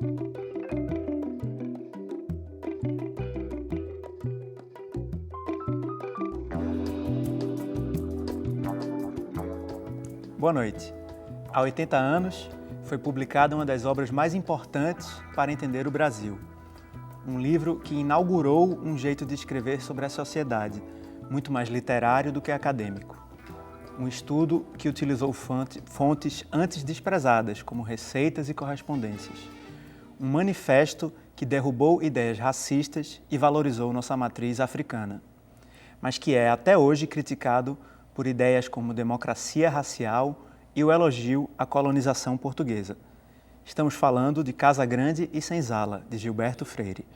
Boa noite. Há 80 anos, foi publicada uma das obras mais importantes para entender o Brasil. Um livro que inaugurou um jeito de escrever sobre a sociedade, muito mais literário do que acadêmico. Um estudo que utilizou fontes antes desprezadas, como receitas e correspondências. Um manifesto que derrubou ideias racistas e valorizou nossa matriz africana, mas que é até hoje criticado por ideias como democracia racial e o elogio à colonização portuguesa. Estamos falando de Casa Grande e Senzala, de Gilberto Freire.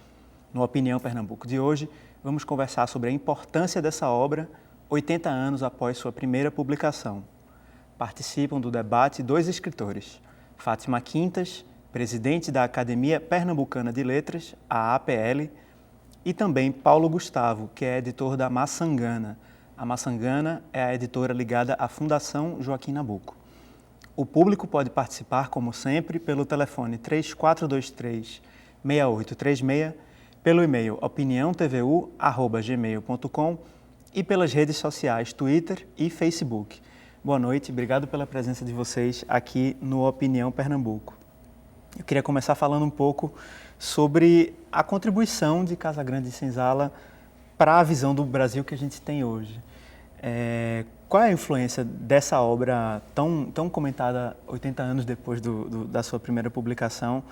No Opinião Pernambuco de hoje, vamos conversar sobre a importância dessa obra 80 anos após sua primeira publicação. Participam do debate dois escritores, Fátima Quintas, presidente da Academia Pernambucana de Letras, a APL, e também Paulo Gustavo, que é editor da Maçangana. A Maçangana é a editora ligada à Fundação Joaquim Nabuco. O público pode participar, como sempre, pelo telefone 3423-6836, pelo e-mail opiniãotvu@gmail.com e pelas redes sociais Twitter e Facebook. Boa noite, obrigado pela presença de vocês aqui no Opinião Pernambuco. Eu queria começar falando um pouco sobre a contribuição de Casa Grande e Senzala para a visão do Brasil que a gente tem hoje. Qual é a influência dessa obra tão comentada 80 anos depois da sua primeira publicação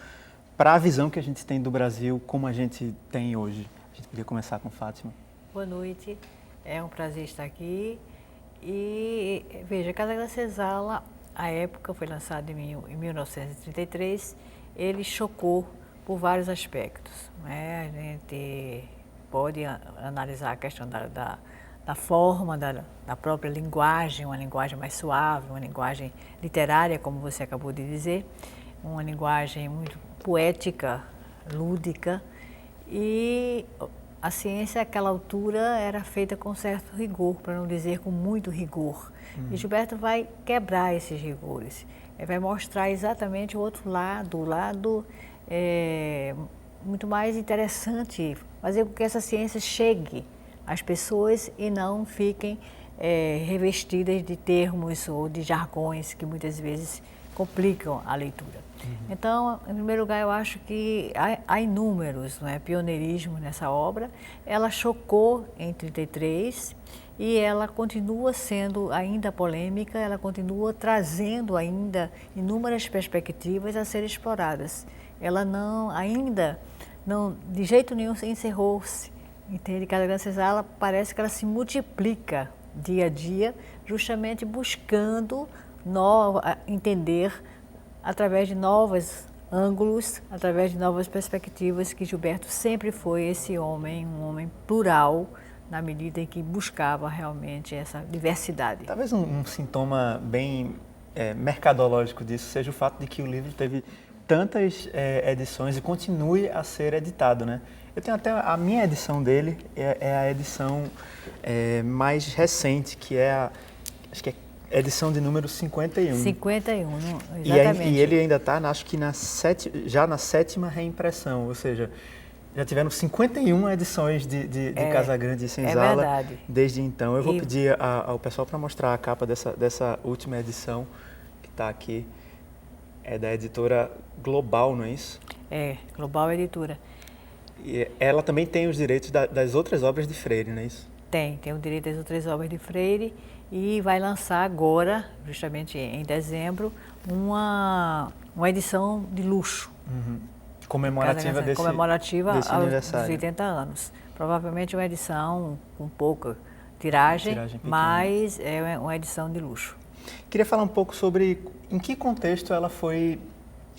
para a visão que a gente tem do Brasil como a gente tem hoje? A gente podia começar com Fátima. Boa noite, é um prazer estar aqui. E veja, Casa Grande e Senzala, a época foi lançado em 1933, ele chocou por vários aspectos, né? A gente pode analisar a questão da forma, da própria linguagem, uma linguagem mais suave, uma linguagem literária, como você acabou de dizer, uma linguagem muito poética, lúdica, e a ciência, àquela altura, era feita com certo rigor, para não dizer com muito rigor. E Gilberto vai quebrar esses rigores, ele vai mostrar exatamente o outro lado, o lado muito mais interessante, fazer com que essa ciência chegue às pessoas e não fiquem revestidas de termos ou de jargões que muitas vezes complicam a leitura. Então, em primeiro lugar, eu acho que há inúmeros, não é, pioneirismo nessa obra. Ela chocou em 33 e ela continua sendo ainda polêmica, ela continua trazendo ainda inúmeras perspectivas a serem exploradas. Ela ainda não, de jeito nenhum, encerrou-se. Entende? Casa Grande e Senzala parece que ela se multiplica dia a dia, justamente buscando entender através de novos ângulos, através de novas perspectivas, que Gilberto sempre foi esse homem, um homem plural, na medida em que buscava realmente essa diversidade. Talvez um sintoma bem mercadológico disso seja o fato de que o livro teve tantas edições e continue a ser editado, né? Eu tenho até a minha edição dele, é a edição mais recente, que acho que é a edição de número 51. 51, exatamente. E ele ainda está, acho que já na 7ª reimpressão, ou seja, já tiveram 51 edições de Casa Grande e Senzala desde então. Eu vou pedir ao pessoal para mostrar a capa dessa última edição, que está aqui. É da editora Global, não é isso? Global Editora. E ela também tem os direitos das outras obras de Freire, não é isso? Tem o direito das outras obras de Freire e vai lançar agora, justamente em dezembro, uma edição de luxo. Comemorativa desse aos 80 anos. Provavelmente uma edição com pouca tiragem mas é uma edição de luxo. Queria falar um pouco sobre em que contexto ela foi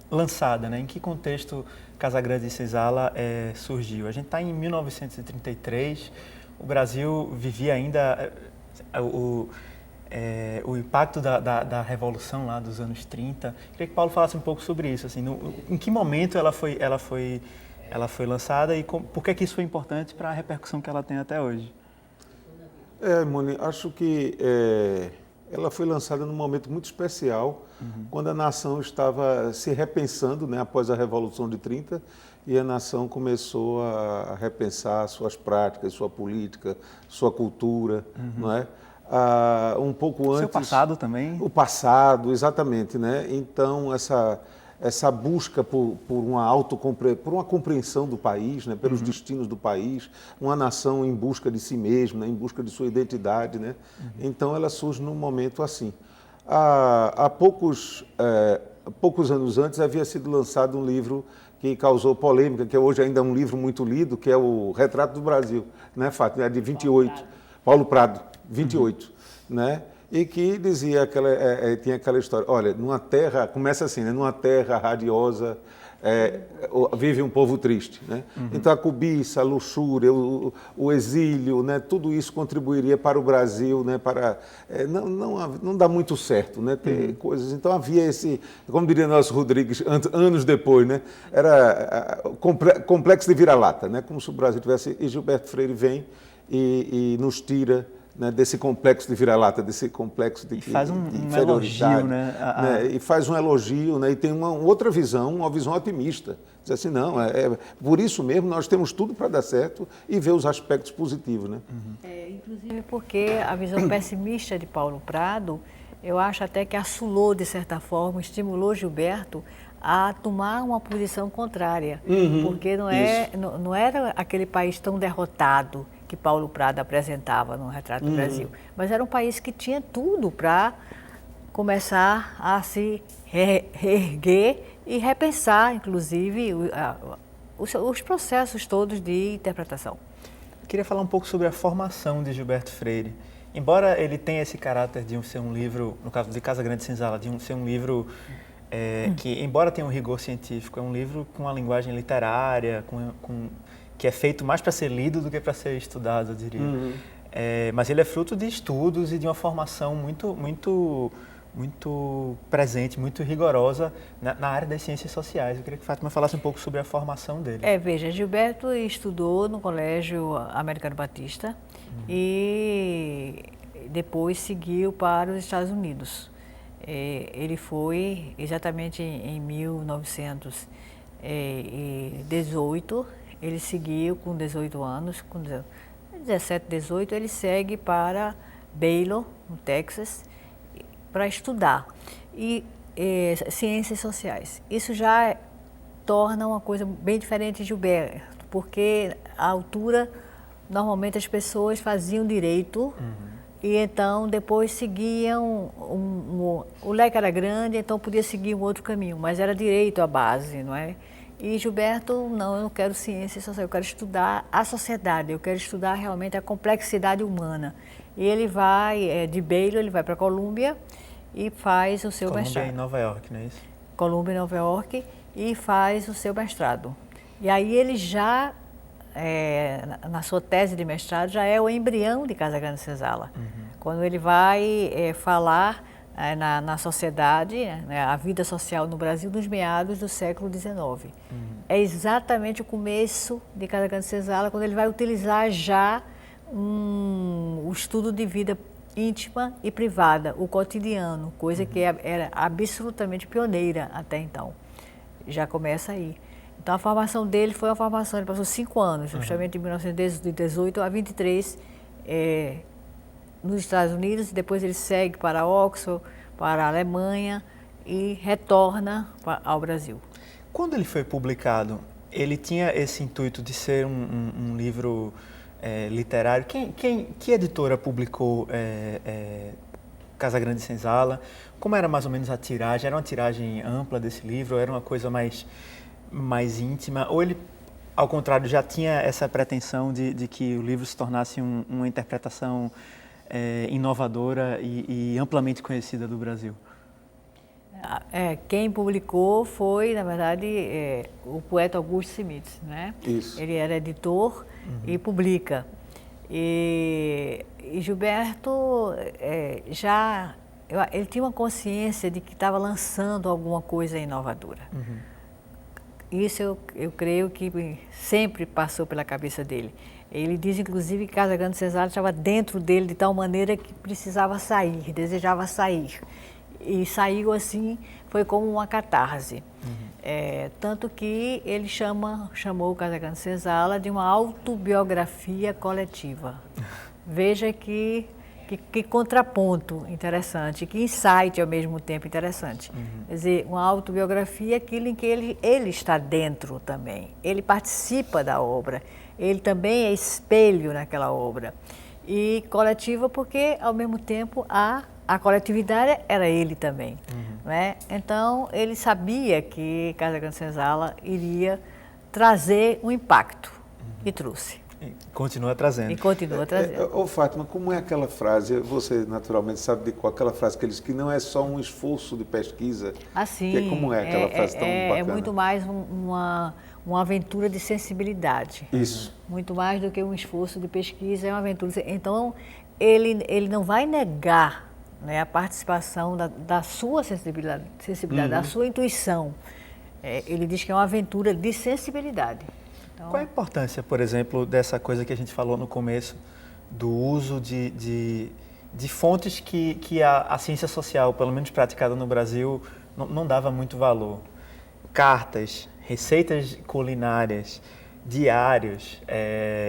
lançada, né? Em que contexto Casa Grande e Senzala surgiu. A gente está em 1933, o Brasil vivia ainda o impacto da Revolução lá dos anos 30. Queria que Paulo falasse um pouco sobre isso, assim, em que momento ela foi lançada e por que isso foi importante para a repercussão que ela tem até hoje. Moni, acho que ela foi lançada num momento muito especial, quando a nação estava se repensando, né, após a Revolução de 30, e a nação começou a repensar suas práticas, sua política, sua cultura, não é? Um pouco antes... Seu passado também? O passado, exatamente, né? Então, essa busca por uma compreensão do país, né? Pelos destinos do país, uma nação em busca de si mesma, né? Em busca de sua identidade, né? Então, ela surge num momento assim. Há poucos anos antes havia sido lançado um livro que causou polêmica, que hoje ainda é um livro muito lido, que é o Retrato do Brasil, né, Fátima? É de 28, Paulo Prado, 28, né? E que dizia, tinha aquela história, olha, numa terra, começa assim, né? Numa terra radiosa, vive um povo triste, né? Então a cobiça, a luxúria, o exílio, né? Tudo isso contribuiria para o Brasil, né? Para não dá muito certo, né? Ter coisas. Então havia esse, como diria Nelson Rodrigues anos depois, né? Era complexo de vira-lata, né? Como se o Brasil tivesse. E Gilberto Freire vem e nos tira, né, desse complexo de vira-lata, desse complexo de faz um inferioridade, elogio, né? E faz um elogio, né? E tem uma outra visão, uma visão otimista. Diz assim, não, por isso mesmo nós temos tudo para dar certo e ver os aspectos positivos, né? Inclusive porque a visão pessimista de Paulo Prado, eu acho até que assolou, de certa forma, estimulou Gilberto a tomar uma posição contrária, porque não era aquele país tão derrotado que Paulo Prado apresentava no Retrato do Brasil, mas era um país que tinha tudo para começar a se reerguer e repensar, inclusive, os processos todos de interpretação. Eu queria falar um pouco sobre a formação de Gilberto Freire. Embora ele tenha esse caráter de ser um livro, no caso de Casa Grande Senzala, de ser um livro que, embora tenha um rigor científico, é um livro com uma linguagem literária, que é feito mais para ser lido do que para ser estudado, eu diria. Mas ele é fruto de estudos e de uma formação muito presente, muito rigorosa na área das ciências sociais. Eu queria que Fátima falasse um pouco sobre a formação dele. Veja, Gilberto estudou no Colégio Americano Batista e depois seguiu para os Estados Unidos. Ele foi exatamente em 1918, ele seguiu com 18 anos, com 17, 18, ele segue para Baylor, no Texas, para estudar ciências sociais. Isso já torna uma coisa bem diferente de Gilberto, porque à altura, normalmente as pessoas faziam direito e então depois seguiam, o leque era grande, então podia seguir um outro caminho, mas era direito a base, não é? E Gilberto, não, eu não quero ciência social, eu quero estudar a sociedade, eu quero estudar realmente a complexidade humana. E ele vai, de Baylor, ele vai para Colômbia e faz o seu mestrado. Colômbia em Nova York, não é isso? Colômbia em Nova York e faz o seu mestrado. E aí ele já, na sua tese de mestrado, já é o embrião de Casa Grande Senzala. Quando ele vai falar na sociedade, né, a vida social no Brasil nos meados do século XIX. É exatamente o começo de Casa Grande Senzala, quando ele vai utilizar já o estudo de vida íntima e privada, o cotidiano, coisa que era absolutamente pioneira até então. Já começa aí. Então a formação dele foi uma formação, ele passou 5 anos, justamente de 1918 a 23, nos Estados Unidos, e depois ele segue para Oxford, para a Alemanha e retorna ao Brasil. Quando ele foi publicado, ele tinha esse intuito de ser um livro literário? Que editora publicou Casa Grande Senzala? Como era mais ou menos a tiragem? Era uma tiragem ampla desse livro? Ou era uma coisa mais íntima? Ou ele, ao contrário, já tinha essa pretensão de que o livro se tornasse uma interpretação inovadora e amplamente conhecida do Brasil? Quem publicou foi, na verdade, o poeta Augusto Smith, né? Isso. Ele era editor e publica. E Gilberto ele tinha uma consciência de que estava lançando alguma coisa inovadora. Isso eu creio que sempre passou pela cabeça dele. Ele diz, inclusive, que Casa Grande Senzala estava dentro dele de tal maneira que precisava sair, desejava sair. E saiu assim, foi como uma catarse. Tanto que ele chamou o Casa Grande Senzala de uma autobiografia coletiva. Veja que contraponto interessante, que insight ao mesmo tempo interessante. Quer dizer, uma autobiografia é aquilo em que ele está dentro também. Ele participa da obra, ele também é espelho naquela obra. E coletiva porque, ao mesmo tempo, a coletividade era ele também. Né? Então, ele sabia que Casa Grande Senzala iria trazer um impacto, e trouxe. E continua trazendo. E continua trazendo. Ô Fátima, como é aquela frase, você naturalmente sabe de qual aquela frase que ele diz que não é só um esforço de pesquisa, Assim, como é aquela frase tão bacana? É muito mais uma aventura de sensibilidade. Isso. Muito mais do que um esforço de pesquisa, é uma aventura. Então, ele não vai negar, né, a participação da sua sensibilidade da sua intuição. Ele diz que é uma aventura de sensibilidade. Então, qual a importância, por exemplo, dessa coisa que a gente falou no começo, do uso de fontes que a ciência social, pelo menos praticada no Brasil, não dava muito valor? Cartas, receitas culinárias, diários,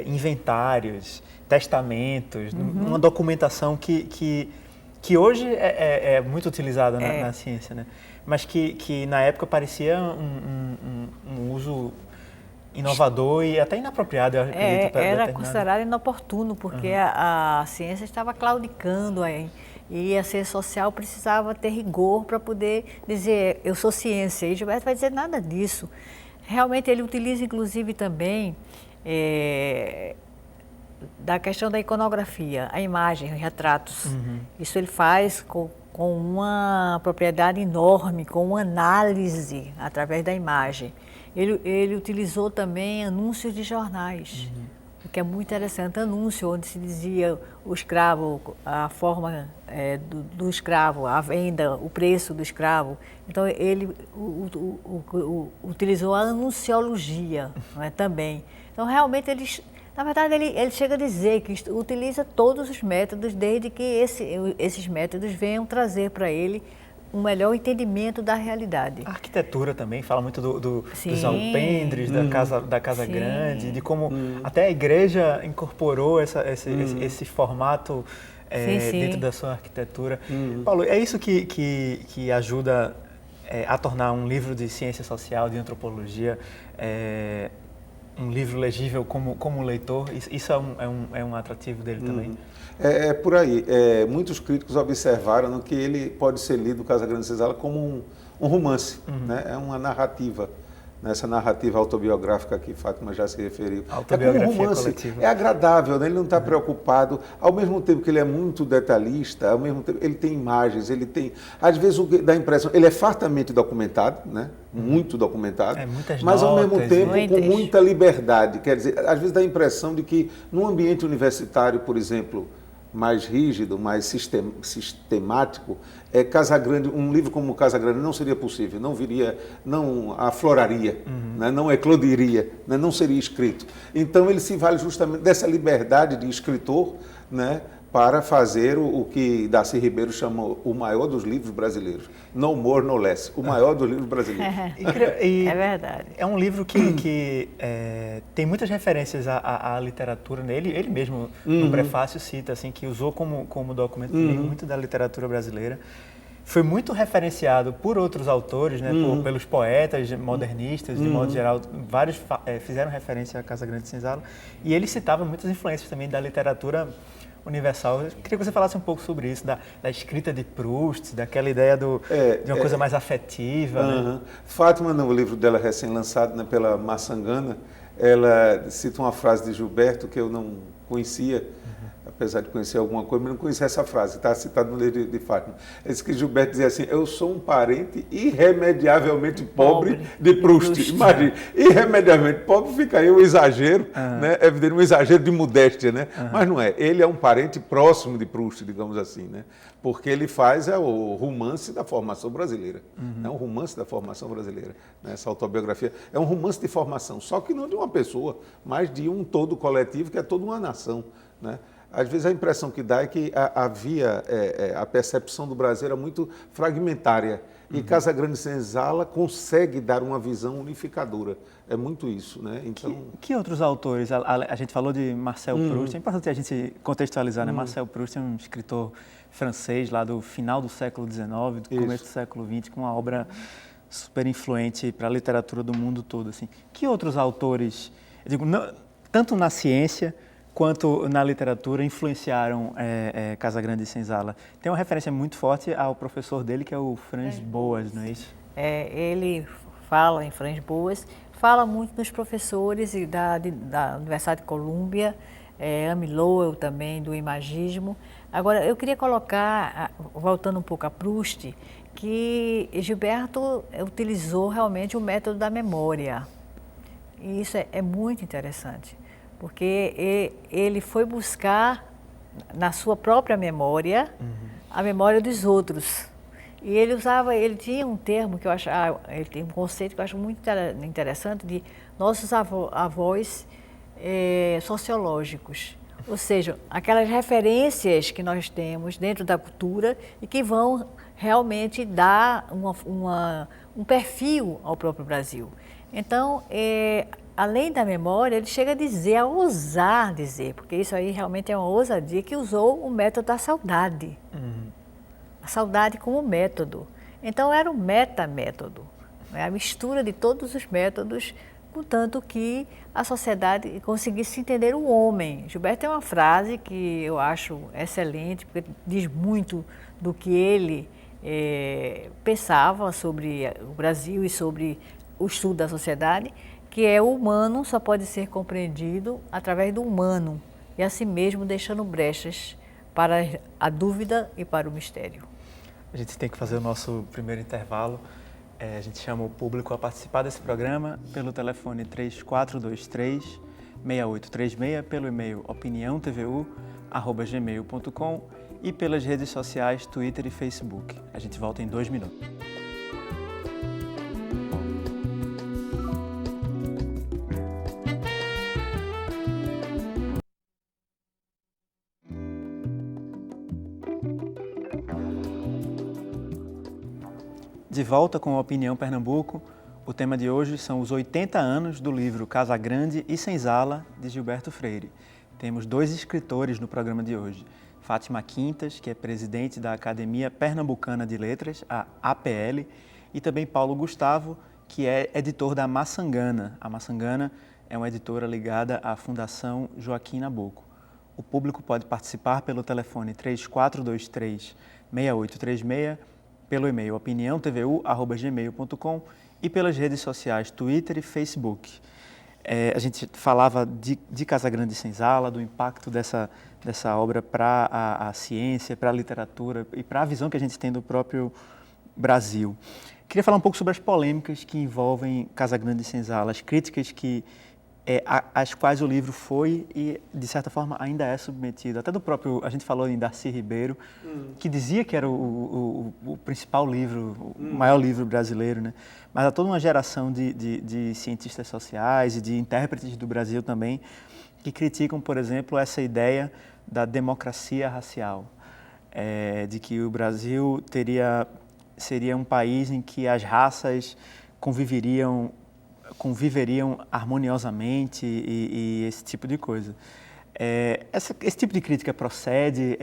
inventários, testamentos, uma documentação que hoje é muito utilizada na ciência, né? Mas que na época parecia um uso inovador e até inapropriado, eu acredito. Era considerado inoportuno, porque a ciência estava claudicando aí. E a ciência social precisava ter rigor para poder dizer, eu sou ciência. E Gilberto vai dizer nada disso. Realmente ele utiliza, inclusive, também da questão da iconografia, a imagem, os retratos. Isso ele faz com uma propriedade enorme, com uma análise através da imagem. Ele utilizou também anúncios de jornais, o que é muito interessante. Anúncio onde se dizia o escravo, a forma do escravo, a venda, o preço do escravo. Então, ele utilizou a anunciologia, não é, também. Então, realmente, na verdade, ele chega a dizer que utiliza todos os métodos, desde que esses métodos venham trazer para ele um melhor entendimento da realidade. A arquitetura também fala muito dos alpendres, da Casa Grande, de como até a igreja incorporou esse formato dentro da sua arquitetura. Paulo, é isso que ajuda a tornar um livro de ciência social, de antropologia, um livro legível como leitor? Isso é um atrativo dele também? É por aí. Muitos críticos observaram que ele pode ser lido, Casa Grande Senzala, como um romance, né? É uma narrativa, nessa narrativa autobiográfica que Fátima já se referiu. Autobiografia como um romance, coletiva. é agradável, né? Ele não está preocupado, ao mesmo tempo que ele é muito detalhista, ao mesmo tempo ele tem imagens, ele tem, às vezes dá a impressão, ele é fartamente documentado, né? Muito documentado, mas ao mesmo tempo com muita liberdade. Quer dizer, às vezes dá a impressão de que num ambiente universitário, por exemplo, mais rígido, mais sistemático, Casa Grande, um livro como Casa Grande não seria possível, não afloraria, né, não eclodiria, né, não seria escrito. Então ele se vale justamente dessa liberdade de escritor, né, para fazer o que Darcy Ribeiro chamou o maior dos livros brasileiros. No more, no less. O maior dos livros brasileiros. É verdade. É um livro que tem muitas referências à literatura nele. Ele mesmo, no prefácio, cita assim, que usou como documento muito da literatura brasileira. Foi muito referenciado por outros autores, né, pelos poetas modernistas, de modo geral. Vários fizeram referência à Casa Grande Senzala. E ele citava muitas influências também da literatura universal. Eu queria que você falasse um pouco sobre isso, da escrita de Proust, daquela ideia de uma coisa mais afetiva. Né? Fátima, no livro dela recém-lançado, né, pela Maçangana, ela cita uma frase de Gilberto que eu não conhecia, apesar de conhecer alguma coisa, mas não conhecia essa frase, está citado no livro de Fátima. Ele disse que Gilberto dizia assim: eu sou um parente irremediavelmente pobre de Proust. Imagine, irremediavelmente pobre, fica aí um exagero, né? Evidente, um exagero de modéstia, né? Mas não é, ele é um parente próximo de Proust, digamos assim, né? Porque ele faz o romance da formação brasileira. É um romance da formação brasileira, né? Essa autobiografia é um romance de formação, só que não de uma pessoa, mas de um todo coletivo, que é toda uma nação, né? Às vezes a impressão que dá é que a percepção do Brasil era muito fragmentária. E Casagrande Senzala consegue dar uma visão unificadora. É muito isso, né? Então... Que outros autores? A gente falou de Marcel Proust. É importante a gente contextualizar, né? Marcel Proust é um escritor francês lá do final do século XIX, do começo do século XX, com uma obra super influente para a literatura do mundo todo. Assim. Que outros autores, eu digo, tanto na ciência quanto na literatura, influenciaram Casagrande Senzala? Tem uma referência muito forte ao professor dele, que é o Franz Boas, não é isso? Ele fala em Franz Boas, fala muito dos professores da Universidade de Colômbia, Amy Lowell também, do imagismo. Agora, eu queria colocar, voltando um pouco a Proust, que Gilberto utilizou realmente o método da memória. E isso é muito interessante, porque ele foi buscar na sua própria memória a memória dos outros. E ele tinha um termo que eu acho, ele tem um conceito que eu acho muito interessante de nossos avós sociológicos. Ou seja, aquelas referências que nós temos dentro da cultura e que vão realmente dar um perfil ao próprio Brasil. Então, além da memória, ele chega a dizer, a ousar dizer, porque isso aí realmente é uma ousadia, que usou o método da saudade. A saudade como método. Então, era um metamétodo, né? A mistura de todos os métodos, contanto que a sociedade conseguisse entender o homem. Gilberto tem uma frase que eu acho excelente, porque diz muito do que ele pensava sobre o Brasil e sobre o estudo da sociedade, que é: o humano só pode ser compreendido através do humano, e assim mesmo deixando brechas para a dúvida e para o mistério. A gente tem que fazer o nosso primeiro intervalo. A gente chama o público a participar desse programa pelo telefone 3423-6836, pelo e-mail opiniãotvu@gmail.com e pelas redes sociais Twitter e Facebook. A gente volta em 2 minutos. De volta com a Opinião Pernambuco, o tema de hoje são os 80 anos do livro Casagrande e Senzala, de Gilberto Freire. Temos 2 escritores no programa de hoje: Fátima Quintas, que é presidente da Academia Pernambucana de Letras, a APL, e também Paulo Gustavo, que é editor da Maçangana. A Maçangana é uma editora ligada à Fundação Joaquim Nabuco. O público pode participar pelo telefone 3423-6836, pelo e-mail opiniãotvu@gmail.com e pelas redes sociais Twitter e Facebook. A gente falava de Casagrande e Senzala, do impacto dessa obra para a ciência, para a literatura e para a visão que a gente tem do próprio Brasil. Queria falar um pouco sobre as polêmicas que envolvem Casagrande e Senzala, as críticas às quais o livro foi e, de certa forma, ainda é submetido. Até do próprio, a gente falou em Darcy Ribeiro, que dizia que era o principal livro, o maior livro brasileiro, né? Mas há toda uma geração de cientistas sociais e de intérpretes do Brasil também que criticam, por exemplo, essa ideia da democracia racial, de que o Brasil seria um país em que as raças conviveriam harmoniosamente e esse tipo de coisa. Esse tipo de crítica procede?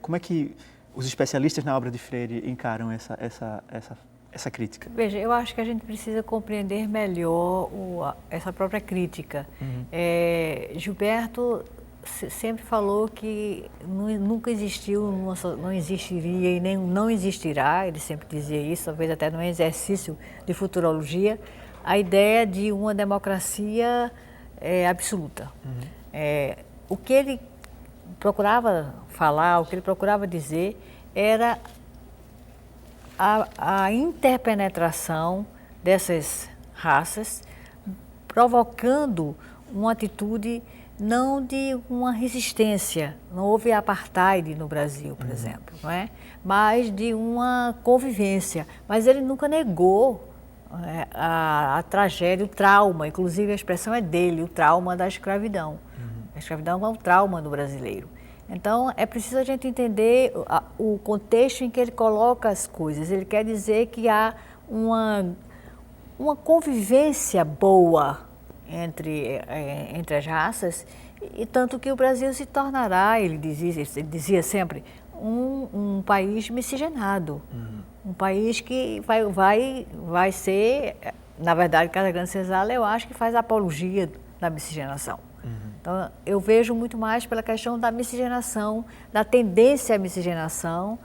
Como é que os especialistas na obra de Freire encaram essa crítica? Veja, eu acho que a gente precisa compreender melhor essa própria crítica. Gilberto sempre falou que nunca existiu, não existiria e nem não existirá, ele sempre dizia isso, talvez até num exercício de futurologia, a ideia de uma democracia absoluta. O que ele procurava falar, o que ele procurava dizer era a interpenetração dessas raças, provocando uma atitude não de uma resistência, não houve apartheid no Brasil, por exemplo, não é? Mas de uma convivência. Mas ele nunca negou a tragédia, o trauma, inclusive a expressão é dele, o trauma da escravidão. A escravidão é um trauma do brasileiro. Então, é preciso a gente entender o contexto em que ele coloca as coisas. Ele quer dizer que há uma convivência boa entre as raças, e tanto que o Brasil se tornará, ele dizia sempre, um país miscigenado. Um país que vai ser, na verdade, Casagrande Senzala, eu acho que faz apologia da miscigenação. Então, eu vejo muito mais pela questão da miscigenação, da tendência à miscigenação,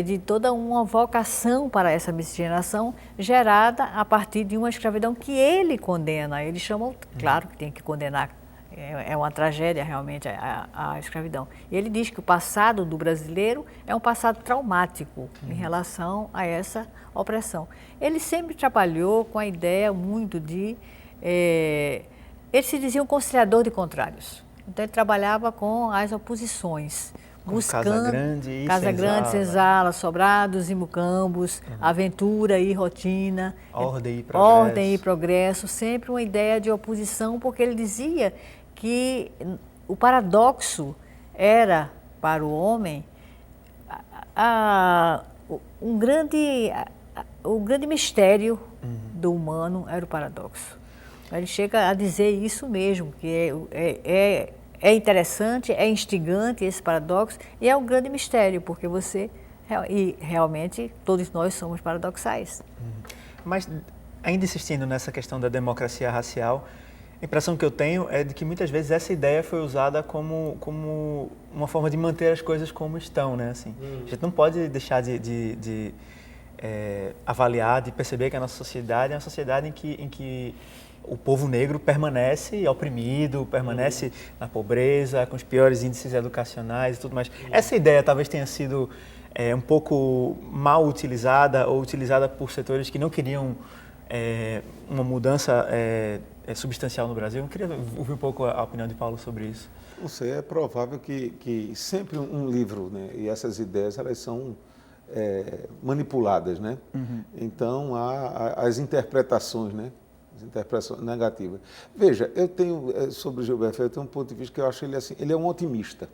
de toda uma vocação para essa miscigenação gerada a partir de uma escravidão que ele condena. Ele chama, claro que tem que condenar, é uma tragédia realmente a escravidão. E ele diz que o passado do brasileiro é um passado traumático em relação a essa opressão. Ele sempre trabalhou com a ideia muito de... ele se dizia um conciliador de contrários. Então, ele trabalhava com as oposições, buscando Casagrande, Senzala, Sobrados e Mucambos, aventura e rotina, ordem e progresso, sempre uma ideia de oposição, porque ele dizia que o paradoxo era, para o homem, o grande mistério do humano era o paradoxo. Ele chega a dizer isso mesmo, que é interessante, é instigante esse paradoxo, e é um grande mistério, porque e realmente todos nós somos paradoxais. Mas, ainda insistindo nessa questão da democracia racial, a impressão que eu tenho é de que muitas vezes essa ideia foi usada como uma forma de manter as coisas como estão, né? Assim, a gente não pode deixar de avaliar, de perceber que a nossa sociedade é uma sociedade em que o povo negro permanece oprimido, permanece na pobreza, com os piores índices educacionais e tudo mais. Essa ideia talvez tenha sido um pouco mal utilizada ou utilizada por setores que não queriam uma mudança substancial no Brasil. Eu queria ouvir um pouco a opinião de Paulo sobre isso. Não sei, é provável que sempre um livro, né, e essas ideias, elas são manipuladas, né? Então, há as interpretações, né? As interpretações negativas. Veja, eu tenho, sobre o Gilberto, eu tenho um ponto de vista que eu acho ele assim, ele é um otimista.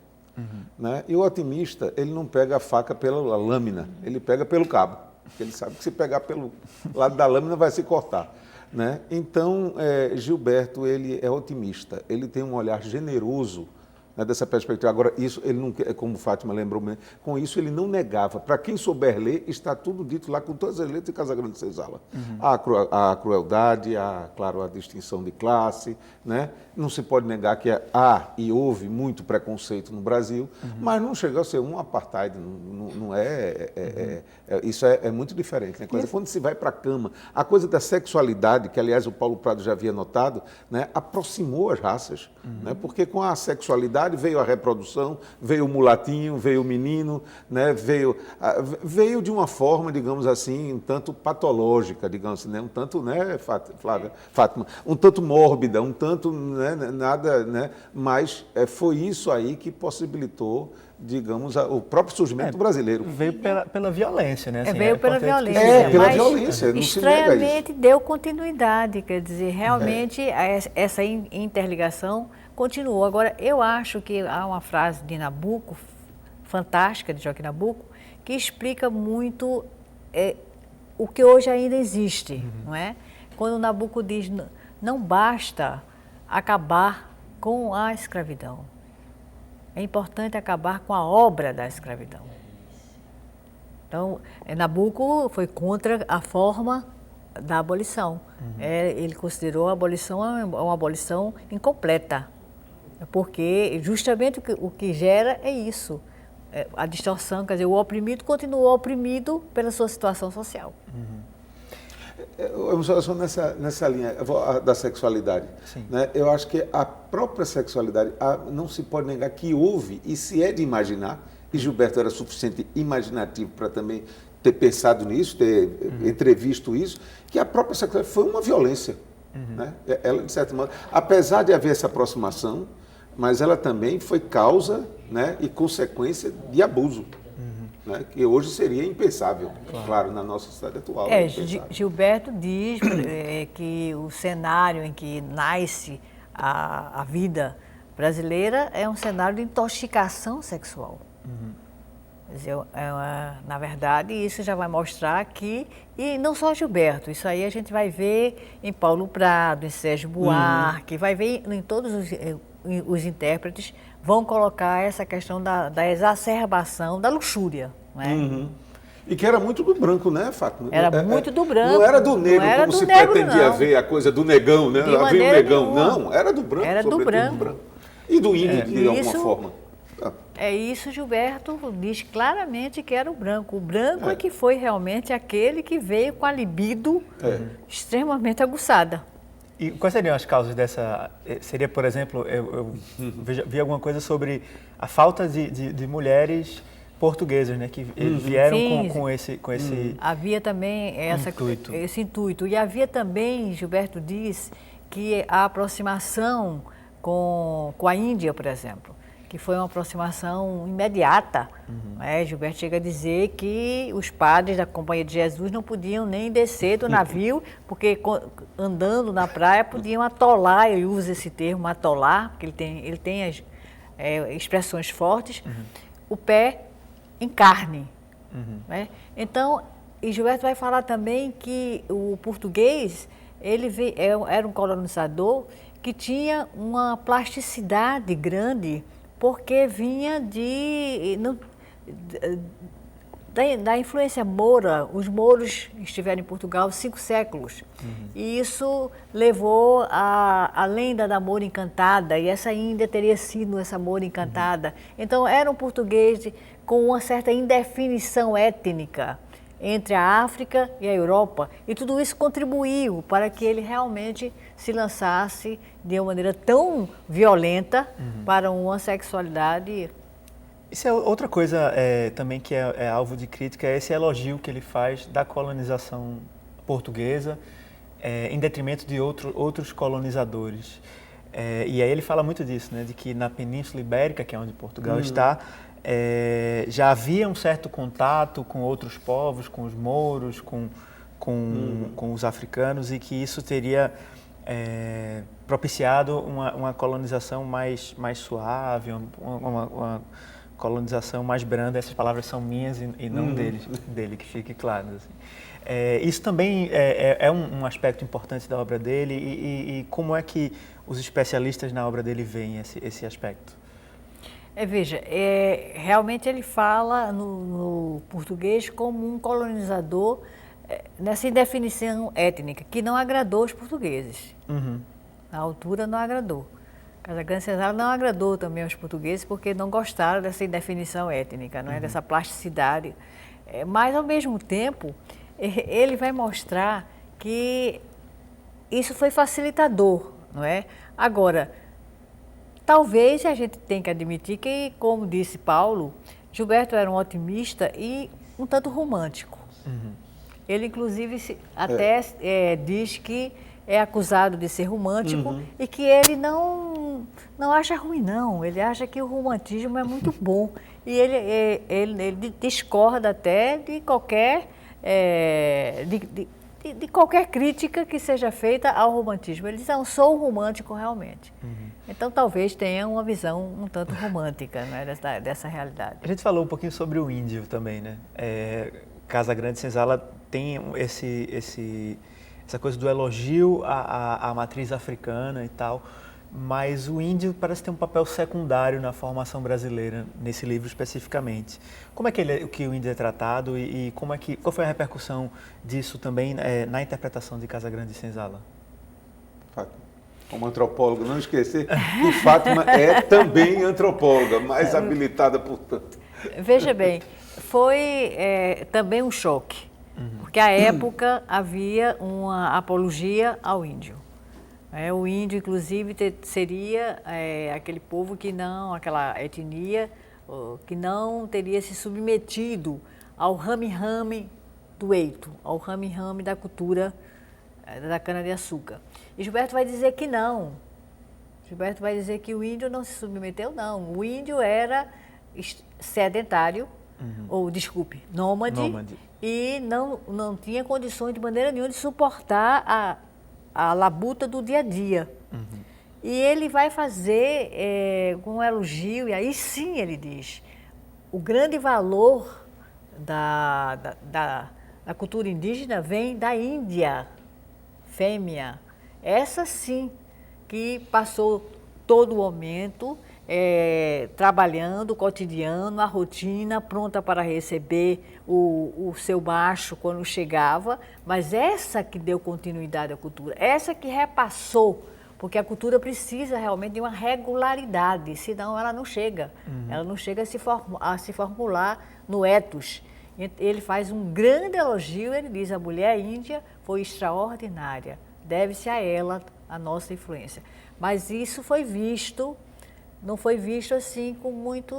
Né? E o otimista, ele não pega a faca pela lâmina, ele pega pelo cabo. Porque ele sabe que se pegar pelo lado da lâmina vai se cortar. Né? Então, Gilberto, ele é otimista, ele tem um olhar generoso, né, dessa perspectiva. Agora, isso, ele não, como Fátima lembrou, com isso ele não negava. Para quem souber ler, está tudo dito lá com todas as letras de Casagrande Senzala. A crueldade, claro, a distinção de classe, né? Não se pode negar que há e houve muito preconceito no Brasil, mas não chegou a ser um apartheid, não isso é muito diferente. Né? Quando se vai para a cama, a coisa da sexualidade, que aliás o Paulo Prado já havia notado, né, aproximou as raças, né? Porque com a sexualidade veio a reprodução, veio o mulatinho, veio o menino, né? veio de uma forma, digamos assim, um tanto patológica, digamos assim, né? Um tanto, né, Fátima, um tanto mórbida, um tanto, né, nada, né? Mas foi isso aí que possibilitou, digamos, o próprio surgimento brasileiro. Veio pela violência, né? Assim, veio pela violência. Pela violência, não se nega isso. Estranhamente deu continuidade, quer dizer, realmente essa interligação continuou. Agora, eu acho que há uma frase de Nabuco, fantástica, de Joaquim Nabuco, que explica muito o que hoje ainda existe, não é? Quando Nabuco diz, não basta acabar com a escravidão. É importante acabar com a obra da escravidão. Então, Nabuco foi contra a forma da abolição. Ele considerou a abolição uma abolição incompleta, porque justamente o que gera é isso, a distorção, quer dizer, o oprimido continuou oprimido pela sua situação social. Eu só nessa linha da sexualidade. Né? Eu acho que a própria sexualidade, não se pode negar que houve, e se é de imaginar, e Gilberto era suficiente imaginativo para também ter pensado nisso, ter entrevisto isso, que a própria sexualidade foi uma violência. Né? Ela, de certo modo, apesar de haver essa aproximação, mas ela também foi causa, né, e consequência de abuso. Né, que hoje seria impensável, claro, na nossa sociedade atual. Gilberto diz que o cenário em que nasce a vida brasileira é um cenário de intoxicação sexual. Quer dizer, na verdade, isso já vai mostrar que, e não só Gilberto, isso aí a gente vai ver em Paulo Prado, em Sérgio Buarque, vai ver em todos os intérpretes, vão colocar essa questão da exacerbação, da luxúria. Não é? E que era muito do branco, né, Fátima? Era muito do branco. Não era do negro, como se pretendia ver a coisa do negão, né? Havia um negão. Nenhuma. Não, era do branco, era do branco. E do índio, de alguma forma. É isso, Gilberto diz claramente que era o branco. O branco é que foi realmente aquele que veio com a libido extremamente aguçada. E quais seriam as causas dessa? Seria, por exemplo, eu vi alguma coisa sobre a falta de mulheres portuguesas, né, que vieram com esse havia também esse intuito. E havia também, Gilberto diz, que a aproximação com a Índia, por exemplo, que foi uma aproximação imediata. Né? Gilberto chega a dizer que os padres da Companhia de Jesus não podiam nem descer do navio, porque andando na praia podiam atolar, ele usa esse termo, atolar, porque ele tem as expressões fortes, o pé em carne. Né? Então, e Gilberto vai falar também que o português era um colonizador que tinha uma plasticidade grande, porque vinha da influência moura. Os mouros estiveram em Portugal 5 séculos. E isso levou a lenda da Moura Encantada, e essa Índia teria sido essa Moura Encantada. Então, era um português com uma certa indefinição étnica entre a África e a Europa. E tudo isso contribuiu para que ele realmente se lançasse de uma maneira tão violenta para uma sexualidade. Isso é outra coisa também que é alvo de crítica, é esse elogio que ele faz da colonização portuguesa em detrimento de outros colonizadores. E aí ele fala muito disso, né, de que na Península Ibérica, que é onde Portugal está, já havia um certo contato com outros povos, com os mouros, com os africanos, e que isso teria propiciado uma colonização mais suave, uma colonização mais branda. Essas palavras são minhas e não dele, que fique claro. Assim. Isso também é um aspecto importante da obra dele, e como é que os especialistas na obra dele veem esse aspecto? Veja, realmente ele fala no português como um colonizador nessa indefinição étnica, que não agradou os portugueses. Na altura não agradou. Casagrande Senzala não agradou também aos portugueses, porque não gostaram dessa indefinição étnica, não é? Dessa plasticidade. Mas, ao mesmo tempo, ele vai mostrar que isso foi facilitador, não é? Agora, talvez a gente tenha que admitir que, como disse Paulo, Gilberto era um otimista e um tanto romântico. Ele, inclusive, até diz que é acusado de ser romântico e que ele não acha ruim, não. Ele acha que o romantismo é muito bom. E ele discorda até de qualquer qualquer crítica que seja feita ao romantismo. Ele diz, não, sou romântico realmente. Então, talvez tenha uma visão um tanto romântica, né, dessa realidade. A gente falou um pouquinho sobre o índio também, né? Casagrande Senzala tem essa coisa do elogio à matriz africana e tal, mas o índio parece ter um papel secundário na formação brasileira, nesse livro especificamente. Como é que o índio é tratado e qual foi a repercussão disso também na interpretação de Casagrande Senzala? Fátima, como antropóloga, não esquecer que Fátima é também antropóloga, mais habilitada, portanto. Veja bem, foi também um choque, Porque à época havia uma apologia ao índio. O índio, inclusive, seria aquele povo que não, aquela etnia, que não teria se submetido ao rame-rame do eito, ao rame-rame da cultura da cana-de-açúcar. E Gilberto vai dizer que não. Gilberto vai dizer que o índio não se submeteu, não. O índio era sedentário, ou, desculpe, nômade. E não tinha condições de maneira nenhuma de suportar a labuta do dia a dia. E ele vai fazer com um elogio, e aí sim ele diz, o grande valor da cultura indígena vem da Índia, fêmea. Essa sim que passou todo o momento trabalhando o cotidiano, a rotina, pronta para receber o seu macho quando chegava, mas essa que deu continuidade à cultura, essa que repassou, porque a cultura precisa realmente de uma regularidade, senão ela não chega, ela não chega a se formular no ethos. Ele faz um grande elogio, ele diz, a mulher índia foi extraordinária, deve-se a ela a nossa influência. Mas isso foi visto, não foi visto assim com muito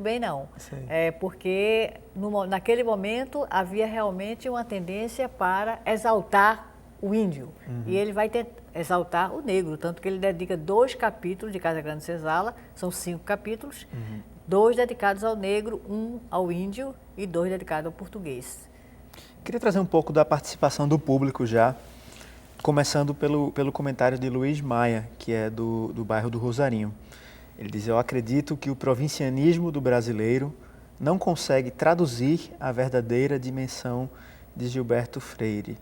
bem, não. Porque naquele momento havia realmente uma tendência para exaltar o índio. E ele vai exaltar o negro, tanto que ele dedica 2 capítulos de Casagrande Senzala, são 5 capítulos, 2 dedicados ao negro, 1 ao índio e 2 dedicados ao português. Queria trazer um pouco da participação do público já, começando pelo comentário de Luiz Maia, que é do bairro do Rosarinho. Ele diz, eu acredito que o provincianismo do brasileiro não consegue traduzir a verdadeira dimensão de Gilberto Freire.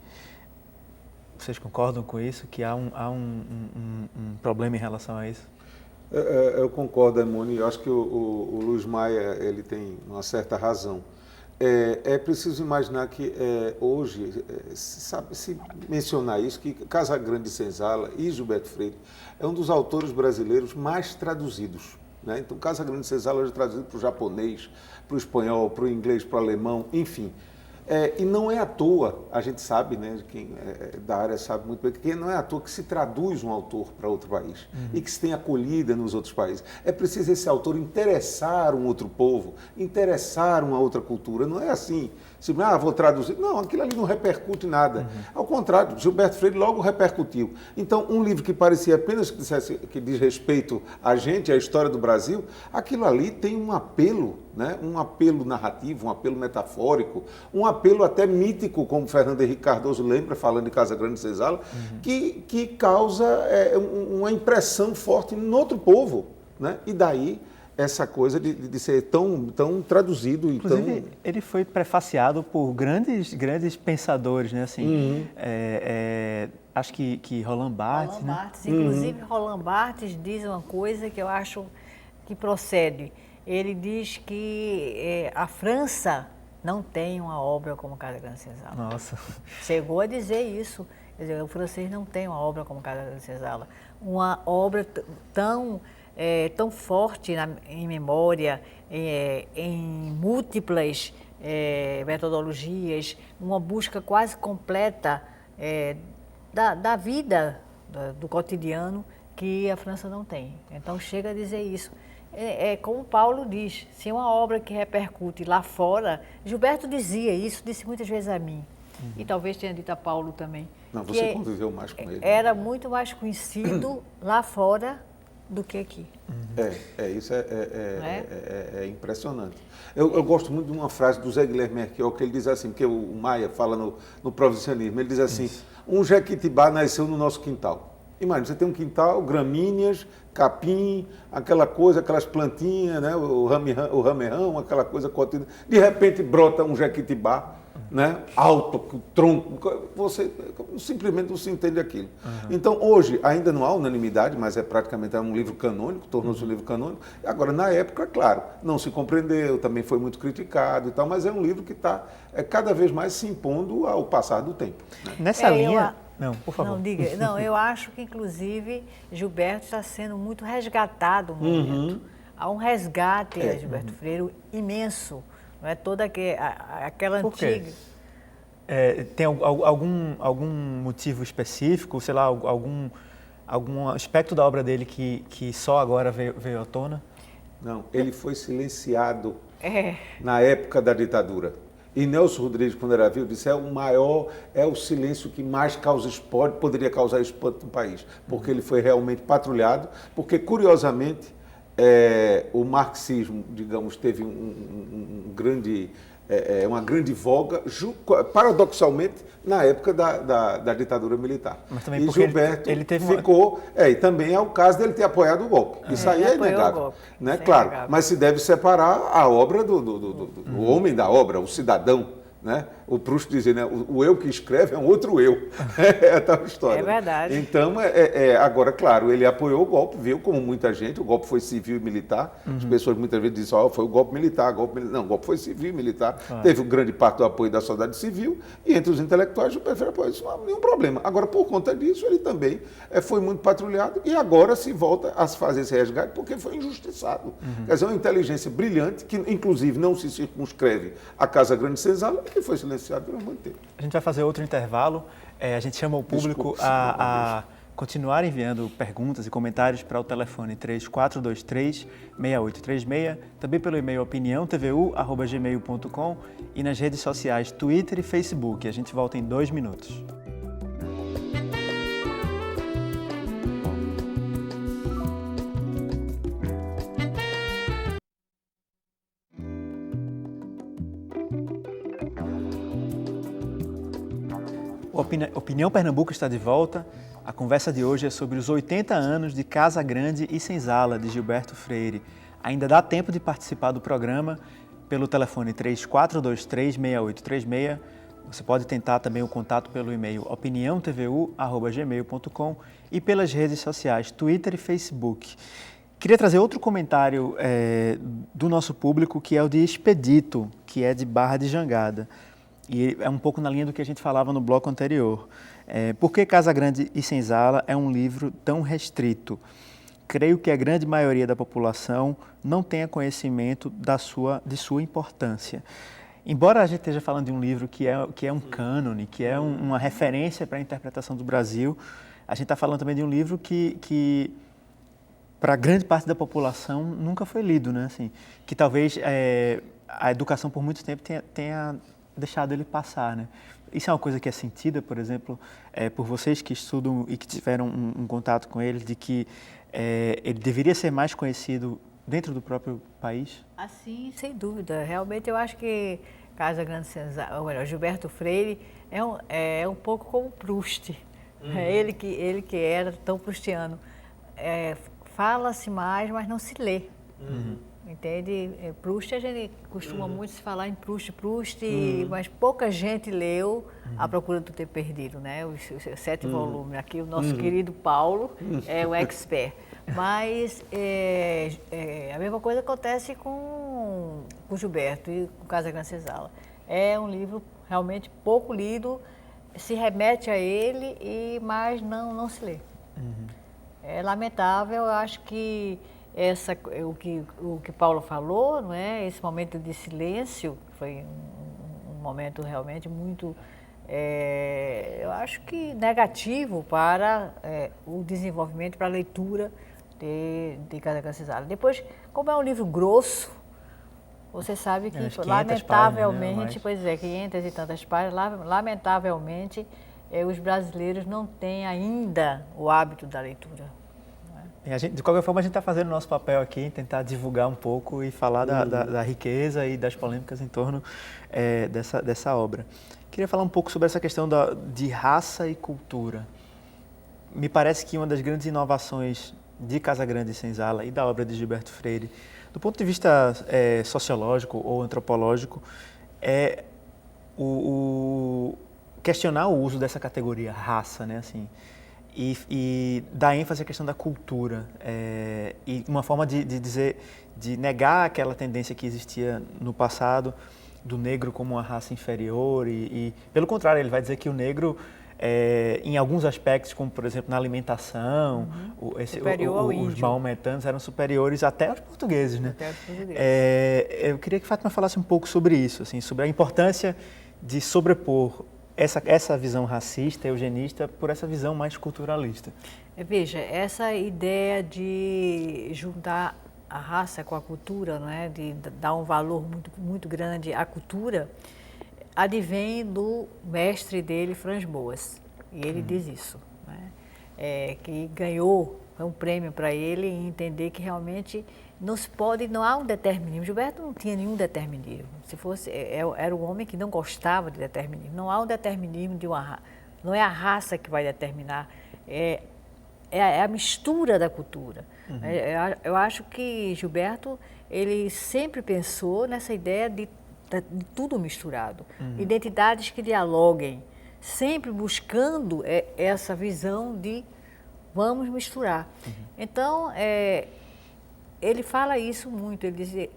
Vocês concordam com isso, que há um problema em relação a isso? Eu concordo, Emone. Eu acho que o Luiz Maia ele tem uma certa razão. É preciso imaginar que hoje, se mencionar isso, que Casagrande Senzala e Gilberto Freire é um dos autores brasileiros mais traduzidos. Né? Então, Casagrande Senzala é traduzido para o japonês, para o espanhol, para o inglês, para o alemão, enfim. E não é à toa, a gente sabe, né, quem da área sabe muito bem, que não é à toa que se traduz um autor para outro país e que se tem acolhida nos outros países. É preciso esse autor interessar um outro povo, interessar uma outra cultura. Não é assim, vou traduzir. Não, aquilo ali não repercute nada. Ao contrário, Gilberto Freire logo repercutiu. Então, um livro que parecia apenas que diz respeito a gente, à história do Brasil, aquilo ali tem um apelo, né? Um apelo narrativo, um apelo metafórico, um apelo até mítico, como Fernando Henrique Cardoso lembra, falando de Casagrande Senzala, que causa uma impressão forte no outro povo. Né? E daí essa coisa de ser tão traduzido. Inclusive, ele foi prefaciado por grandes pensadores, né? Assim, acho que Roland Barthes. Roland Barthes, inclusive Roland Barthes diz uma coisa que eu acho que procede. Ele diz que a França não tem uma obra como Casagrande Senzala. Nossa. Chegou a dizer isso. Quer dizer, o francês não tem uma obra como Casagrande Senzala. Uma obra tão forte em memória, em múltiplas metodologias, uma busca quase completa da vida, do cotidiano, que a França não tem. Então, chega a dizer isso. Como Paulo diz, se uma obra que repercute lá fora, Gilberto dizia isso, disse muitas vezes a mim, e talvez tenha dito a Paulo também. Não, você conviveu mais com ele. Era muito mais conhecido lá fora do que aqui. Isso é impressionante. Eu gosto muito de uma frase do Zé Guilherme Merquiol, que ele diz assim, porque o Maia fala no provincianismo, ele diz assim, isso. Um jequitibá nasceu no nosso quintal. Imagina, você tem um quintal, gramíneas, capim, aquela coisa, aquelas plantinhas, né? o ramerrão, aquela coisa cotidiana. De repente brota um jequitibá, né? Alto, tronco, você simplesmente não se entende aquilo. Então, hoje, ainda não há unanimidade, mas praticamente um livro canônico, tornou-se um livro canônico. Agora, na época, claro, não se compreendeu, também foi muito criticado e tal, mas é um livro que está cada vez mais se impondo ao passar do tempo. Né? Nessa linha... Não, por favor. Não, diga. Não, eu acho que, inclusive, Gilberto está sendo muito resgatado no momento. Há um resgate a Gilberto Freire imenso. Não é toda aquela antiga... Tem algum motivo específico, sei lá, algum aspecto da obra dele que só agora veio à tona? Não, ele foi silenciado na época da ditadura. E Nelson Rodrigues, quando era vivo, disse: é o silêncio que mais poderia causar espanto no país, porque ele foi realmente patrulhado, porque, curiosamente, o marxismo, digamos, teve uma grande voga, paradoxalmente, na época da ditadura militar. Mas também e Gilberto ele teve ficou... e também é o caso dele ter apoiado o golpe. Isso aí é inegável. Né? Claro, mas se deve separar a obra do homem da obra, o cidadão. Né? O Proust dizia, né? O eu que escreve é um outro eu. É tal história. É verdade. Então, agora, claro, ele apoiou o golpe, viu como muita gente, o golpe foi civil e militar. As pessoas muitas vezes dizem: foi o golpe militar, Não, o golpe foi civil e militar. Teve um grande parte do apoio da sociedade civil e entre os intelectuais o PFL apoiou. Isso não há nenhum problema. Agora, por conta disso, ele também foi muito patrulhado e agora se volta a se fazer esse resgate porque foi injustiçado. Quer dizer, uma inteligência brilhante que, inclusive, não se circunscreve à Casa Grande Senzala, que foi silenciado por muito tempo. A gente vai fazer outro intervalo. A gente chama o público a continuar enviando perguntas e comentários para o telefone 3423-6836, também pelo e-mail opiniãotvu@gmail.com e nas redes sociais Twitter e Facebook. A gente volta em 2 minutos. Opinião Pernambuco está de volta. A conversa de hoje é sobre os 80 anos de Casa Grande e Senzala, de Gilberto Freire. Ainda dá tempo de participar do programa pelo telefone 3423-6836. Você pode tentar também o contato pelo e-mail opiniãotvu@gmail.com e pelas redes sociais Twitter e Facebook. Queria trazer outro comentário do nosso público, que é o de Expedito, que é de Barra de Jangada. E é um pouco na linha do que a gente falava no bloco anterior. Por que Casa Grande e Senzala é um livro tão restrito? Creio que a grande maioria da população não tenha conhecimento de sua importância. Embora a gente esteja falando de um livro que é um cânone, que é uma referência para a interpretação do Brasil, a gente está falando também de um livro que para grande parte da população nunca foi lido, né? Assim, que talvez a educação por muito tempo tenha deixado ele passar, né? Isso é uma coisa que é sentida, por exemplo, por vocês que estudam e que tiveram um contato com ele, de que ele deveria ser mais conhecido dentro do próprio país? Assim, sem dúvida. Realmente eu acho que Casa Grande Senzala, ou melhor, Gilberto Freire é um pouco como Proust. Ele que era tão proustiano. Fala-se mais, mas não se lê. Entende? Proust, a gente costuma muito se falar em Proust, mas pouca gente leu A Procura do Tempo Perdido, né? Os 7 volumes. Aqui o nosso querido Paulo é o expert. Mas a mesma coisa acontece com Gilberto e com Casa Grande Senzala. É um livro realmente pouco lido, se remete a ele, mas não se lê. É lamentável, eu acho que o que Paulo falou, não é? Esse momento de silêncio foi um momento realmente muito, eu acho que negativo para o desenvolvimento, para a leitura de Casa Grande Senzala. Depois, como é um livro grosso, você sabe que lamentavelmente, páginas, né? Pois é, 500 e tantas páginas, lamentavelmente os brasileiros não têm ainda o hábito da leitura. De qualquer forma, a gente está fazendo o nosso papel aqui em tentar divulgar um pouco e falar da riqueza e das polêmicas em torno dessa obra. Queria falar um pouco sobre essa questão de raça e cultura. Me parece que uma das grandes inovações de Casa Grande e Senzala e da obra de Gilberto Freire, do ponto de vista sociológico ou antropológico, é o questionar o uso dessa categoria raça, né? Assim, e dar ênfase à questão da cultura, e uma forma de negar aquela tendência que existia no passado do negro como uma raça inferior e pelo contrário, ele vai dizer que o negro, em alguns aspectos, como por exemplo na alimentação, os maometanos eram superiores até aos portugueses, né? Até aos portugueses. Eu queria que Fátima falasse um pouco sobre isso, assim, sobre a importância de sobrepor essa visão racista, eugenista, por essa visão mais culturalista. Veja, essa ideia de juntar a raça com a cultura, não é? De dar um valor muito, muito grande à cultura, advém do mestre dele, Franz Boas. E ele diz isso, né? Que ganhou um prêmio para ele em entender que realmente não há um determinismo. Gilberto não tinha nenhum determinismo. Se fosse, era um homem que não gostava de determinismo. Não há um determinismo de uma raça. Não é a raça que vai determinar, é a mistura da cultura. Uhum. Eu acho que Gilberto, ele sempre pensou nessa ideia de tudo misturado. Uhum. Identidades que dialoguem, sempre buscando essa visão de vamos misturar. Uhum. Então, ele fala isso muito, ele diz,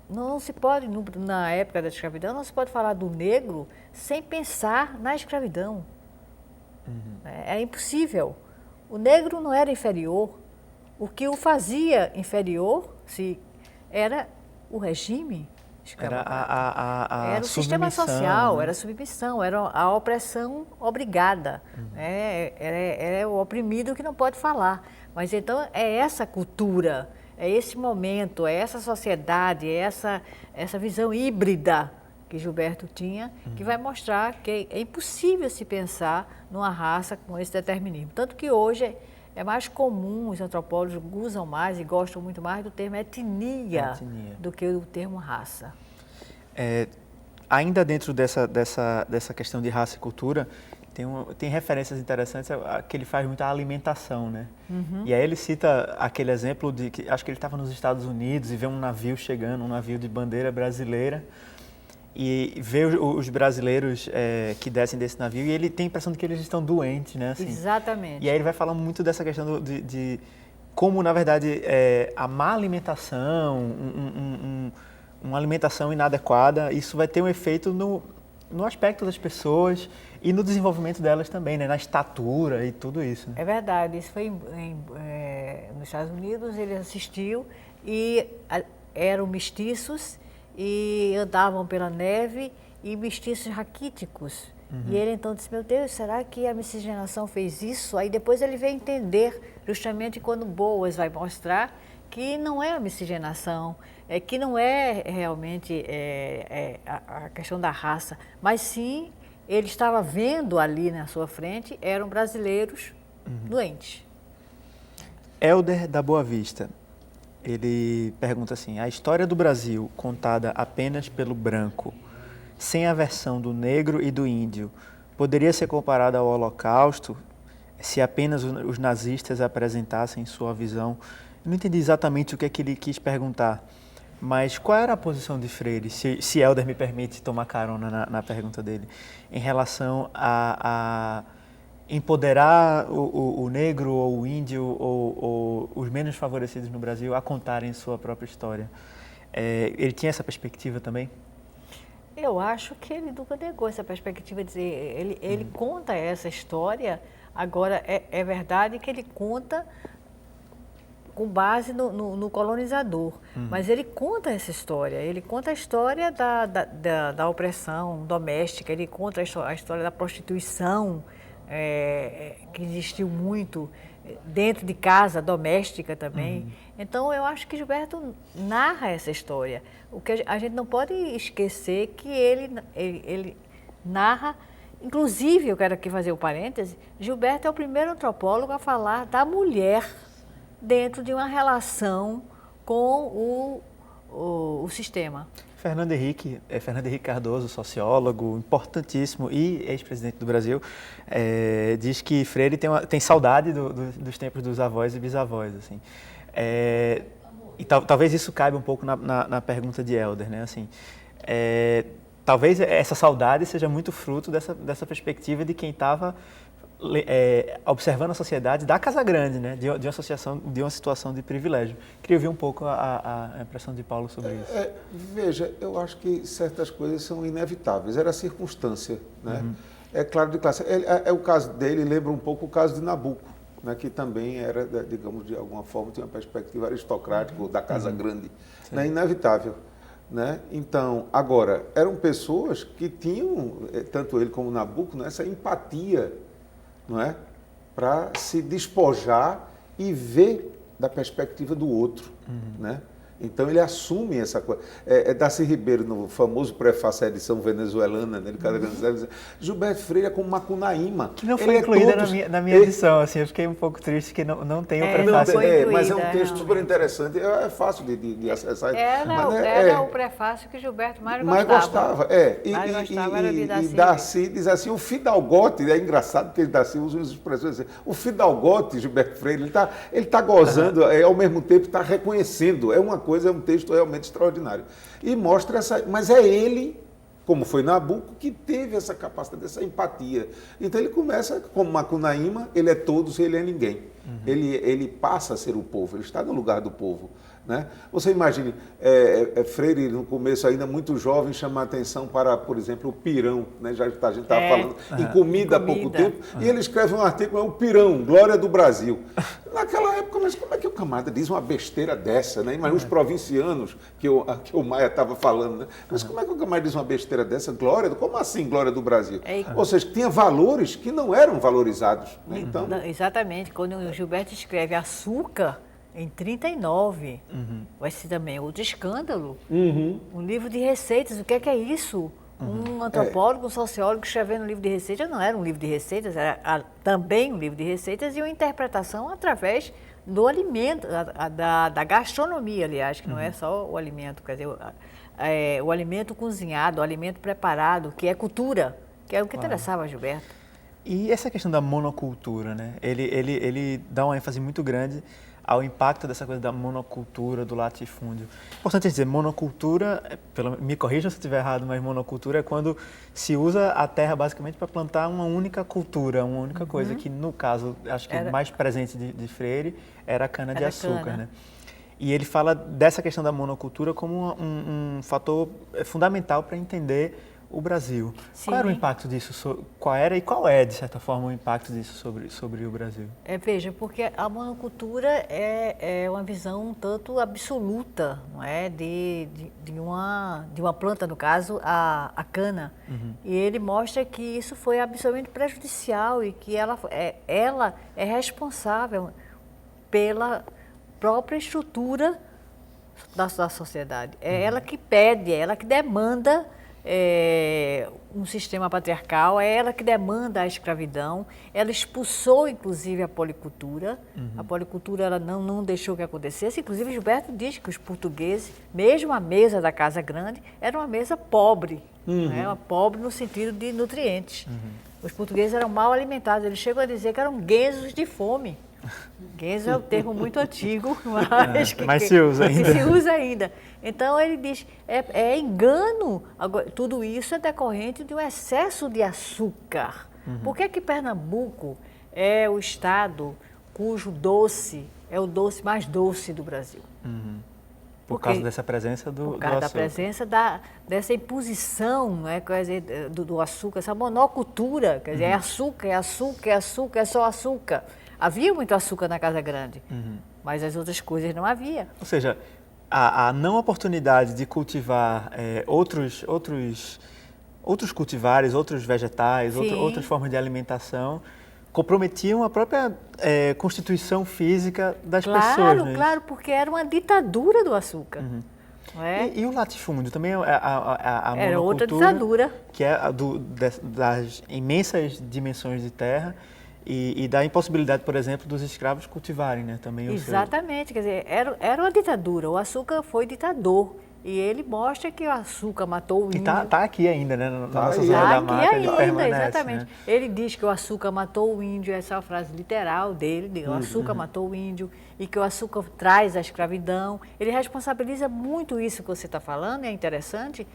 não se pode, na época da escravidão, não se pode falar do negro sem pensar na escravidão. Uhum. É impossível. O negro não era inferior. O que o fazia inferior era o regime escravocrata. Era o sistema social, né? Era a submissão, era a opressão obrigada. Uhum. É o oprimido que não pode falar. Mas então é essa cultura, é esse momento, é essa sociedade, é essa visão híbrida que Gilberto tinha, que vai mostrar que é impossível se pensar numa raça com esse determinismo. Tanto que hoje é mais comum, os antropólogos usam mais e gostam muito mais do termo etnia. Do que do termo raça. Ainda dentro dessa questão de raça e cultura, tem referências interessantes que ele faz muito a alimentação, né? Uhum. E aí ele cita aquele exemplo de que acho que ele estava nos Estados Unidos e vê um navio chegando, um navio de bandeira brasileira, e vê os brasileiros que descem desse navio e ele tem a impressão de que eles estão doentes, né? Assim. Exatamente. E aí ele vai falar muito dessa questão de como, na verdade, a má alimentação, uma alimentação inadequada, isso vai ter um efeito no aspecto das pessoas e no desenvolvimento delas também, né? Na estatura e tudo isso. Né? É verdade, isso foi nos Estados Unidos, ele assistiu e eram mestiços e andavam pela neve e mestiços raquíticos. Uhum. E ele então disse, meu Deus, será que a miscigenação fez isso? Aí depois ele veio entender, justamente quando Boas vai mostrar que não é a miscigenação, que não é realmente a questão da raça, mas sim ele estava vendo ali na sua frente, eram brasileiros doentes. Hélder da Boa Vista. Ele pergunta assim, a história do Brasil contada apenas pelo branco, sem a versão do negro e do índio, poderia ser comparada ao Holocausto se apenas os nazistas apresentassem sua visão? Eu não entendi exatamente o que é que ele quis perguntar, mas qual era a posição de Freire, se Hélder me permite tomar carona na pergunta dele, em relação a empoderar o negro ou o índio ou os menos favorecidos no Brasil a contarem sua própria história. Ele tinha essa perspectiva também? Eu acho que ele nunca negou essa perspectiva, de dizer, ele conta essa história, agora é verdade que ele conta com base no colonizador, mas ele conta essa história, ele conta a história da opressão doméstica, ele conta a história da prostituição, que existiu muito dentro de casa, doméstica também. Então, eu acho que Gilberto narra essa história. O que a gente não pode esquecer que ele narra, inclusive, eu quero aqui fazer um parêntese, Gilberto é o primeiro antropólogo a falar da mulher dentro de uma relação com o sistema. Fernando Henrique Cardoso, sociólogo importantíssimo e ex-presidente do Brasil, diz que Freire tem saudade dos tempos dos avós e bisavós. Assim. E talvez isso caiba um pouco na pergunta de Hélder, né? Assim, talvez essa saudade seja muito fruto dessa perspectiva de quem estava observando a sociedade da Casa Grande, né? de uma situação de privilégio. Queria ouvir um pouco a impressão de Paulo sobre isso. Veja, eu acho que certas coisas são inevitáveis, era a circunstância. Né? É claro de classe. O caso dele lembra um pouco o caso de Nabucco, né? Que também era, digamos, de alguma forma, tinha uma perspectiva aristocrática da Casa Grande. É inevitável. né? Então, agora, eram pessoas que tinham, tanto ele como o Nabucco, né, essa empatia, não é? Para se despojar e ver da perspectiva do outro, né? Então ele assume essa coisa. Darcy Ribeiro, no famoso prefácio à edição venezuelana, né, ele diz, Gilberto Freire é como Macunaíma. Que não foi incluída na minha edição, assim, eu fiquei um pouco triste que não tem o prefácio. Mas é um texto super interessante, é fácil de acessar. Era o prefácio que Gilberto mais gostava. E Darcy diz assim, o Fidalgote, é engraçado que Darcy usa as expressões assim, o Fidalgote, Gilberto Freire, ele tá gozando, ao mesmo tempo está reconhecendo, é um texto realmente extraordinário. E mostra mas é ele, como foi Nabucco, que teve essa capacidade, essa empatia. Então ele começa, como Macunaíma, ele é todos e ele é ninguém. Ele passa a ser o povo, ele está no lugar do povo. Né? Você imagine, Freire, no começo ainda muito jovem, chamar atenção para, por exemplo, o pirão, né? Já a gente estava falando em comida há pouco tempo, e ele escreve um artigo, o pirão, Glória do Brasil. Naquela época, mas como é que o camarada diz uma besteira dessa? Né? Imagina os provincianos que o Maia estava falando, né? Mas como é que o camarada diz uma besteira dessa? Como assim Glória do Brasil? Ou seja, tinha valores que não eram valorizados. Né? Então, exatamente, quando o Gilberto escreve açúcar, em 39, vai ser também outro escândalo. Um livro de receitas, o que é isso? Um antropólogo, um sociólogo escrevendo um livro de receitas, não era um livro de receitas, era também um livro de receitas e uma interpretação através do alimento, da gastronomia, aliás, que não é só o alimento, quer dizer, o alimento cozinhado, o alimento preparado, que é cultura, que é o que interessava a Gilberto. E essa questão da monocultura, né? Ele dá uma ênfase muito grande ao impacto dessa coisa da monocultura, do latifúndio. Importante dizer, monocultura, me corrijam se eu estiver errado, mas monocultura é quando se usa a terra basicamente para plantar uma única cultura, uma única coisa, que no caso, acho que o mais presente de Freire era a cana-de-açúcar, né? E ele fala dessa questão da monocultura como um fator fundamental para entender o Brasil. Sim. Qual era o impacto disso? Qual era e qual é, de certa forma, o impacto disso sobre o Brasil? Veja, porque a monocultura é uma visão um tanto absoluta, não é? de uma planta, no caso, a cana. E ele mostra que isso foi absolutamente prejudicial e que ela é responsável pela própria estrutura da sociedade. É ela que pede, é ela que demanda um sistema patriarcal, é ela que demanda a escravidão. Ela expulsou, inclusive, a policultura. A policultura ela não deixou que acontecesse. Inclusive, Gilberto diz que os portugueses, mesmo a mesa da Casa Grande, era uma mesa pobre, né? Pobre no sentido de nutrientes. Os portugueses eram mal alimentados. Eles chegam a dizer que eram guenzos de fome. Guenzo é um termo muito antigo, mas se usa ainda. Se usa ainda. Então ele diz, é engano, agora, tudo isso é decorrente de um excesso de açúcar. Por que Pernambuco é o estado cujo doce é o doce mais doce do Brasil? Por causa dessa presença do açúcar. Por causa da presença dessa imposição, né, quer dizer, do açúcar, essa monocultura, quer dizer, é açúcar, é açúcar, é açúcar, é só açúcar. Havia muito açúcar na Casa Grande, mas as outras coisas não havia. Ou seja, a não oportunidade de cultivar outros cultivares, outros vegetais, outras formas de alimentação, comprometiam a própria constituição física das pessoas. Né? Claro, porque era uma ditadura do açúcar. E o latifúndio também a era outra ditadura. Que é das imensas dimensões de terra. E da impossibilidade, por exemplo, dos escravos cultivarem, né? Também Exatamente, quer dizer, era uma ditadura, o açúcar foi ditador. E ele mostra que o açúcar matou o índio. E está aqui ainda, né? Na nossa zona da mata, ele permanece, exatamente. Né? Ele diz que o açúcar matou o índio, essa é a frase literal dele, o açúcar matou o índio, e que o açúcar traz a escravidão. Ele responsabiliza muito isso que você está falando, é interessante,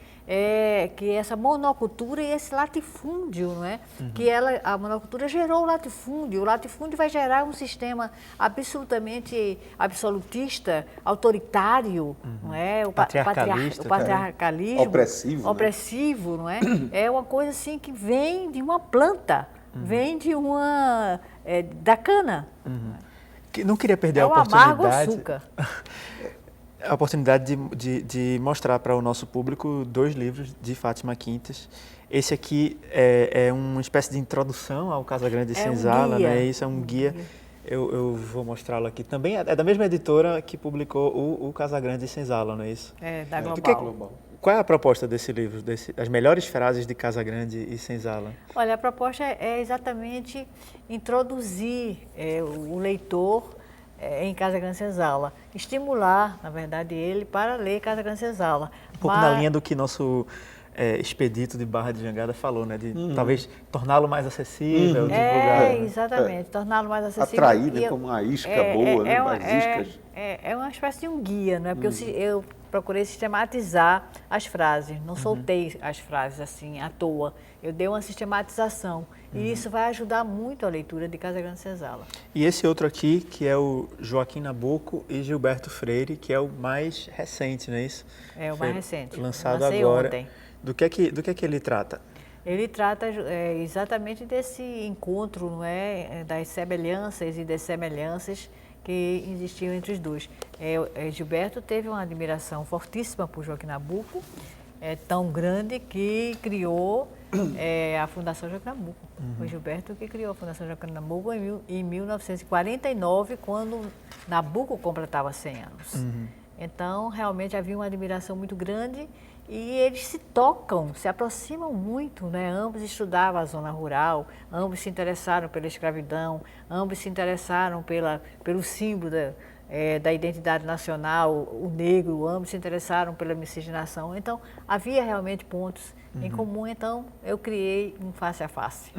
que essa monocultura e esse latifúndio, não é? Que a monocultura gerou o latifúndio vai gerar um sistema absolutamente absolutista, autoritário, não é? O patriarcalismo, opressivo, não é? É uma coisa assim que vem de uma planta, vem de da cana. Não queria perder a oportunidade. É o amargo açúcar. a oportunidade de mostrar para o nosso público 2 livros de Fátima Quintas. Esse aqui é uma espécie de introdução ao Casagrande e Senzala, né? Isso é um guia. Eu vou mostrá-lo aqui. Também é da mesma editora que publicou o Casagrande e Senzala, não é isso? Da Global. Qual é a proposta desse livro, as melhores frases de Casagrande e Senzala? Olha, a proposta é exatamente introduzir o leitor em Casagrande e Senzala, estimular, na verdade, ele para ler Casagrande e Senzala. Um pouco na linha do que nosso Expedito de Barra de Jangada falou, né? De talvez torná-lo mais acessível, divulgar. Exatamente, torná-lo mais acessível. Atrair, né, como uma isca boa, né? As iscas. É uma espécie de um guia, não é? Porque eu procurei sistematizar as frases, não soltei as frases assim à toa. Eu dei uma sistematização e isso vai ajudar muito a leitura de Casagrande e Senzala. E esse outro aqui, que é o Joaquim Nabuco e Gilberto Freire, que é o mais recente, não é isso? É o mais recente. Lançado agora. Ontem. Do que é que ele trata? Ele trata exatamente desse encontro, não é, das semelhanças e dessemelhanças que existiam entre os dois. Gilberto teve uma admiração fortíssima por Joaquim Nabuco, tão grande que criou a Fundação Joaquim Nabuco. Foi Gilberto que criou a Fundação Joaquim Nabuco em 1949, quando Nabuco completava 100 anos. Então, realmente havia uma admiração muito grande e eles se tocam, se aproximam muito, né? Ambos estudavam a zona rural, ambos se interessaram pela escravidão, ambos se interessaram pelo símbolo da identidade nacional, o negro, ambos se interessaram pela miscigenação. Então, havia realmente pontos em comum, então eu criei um face a face.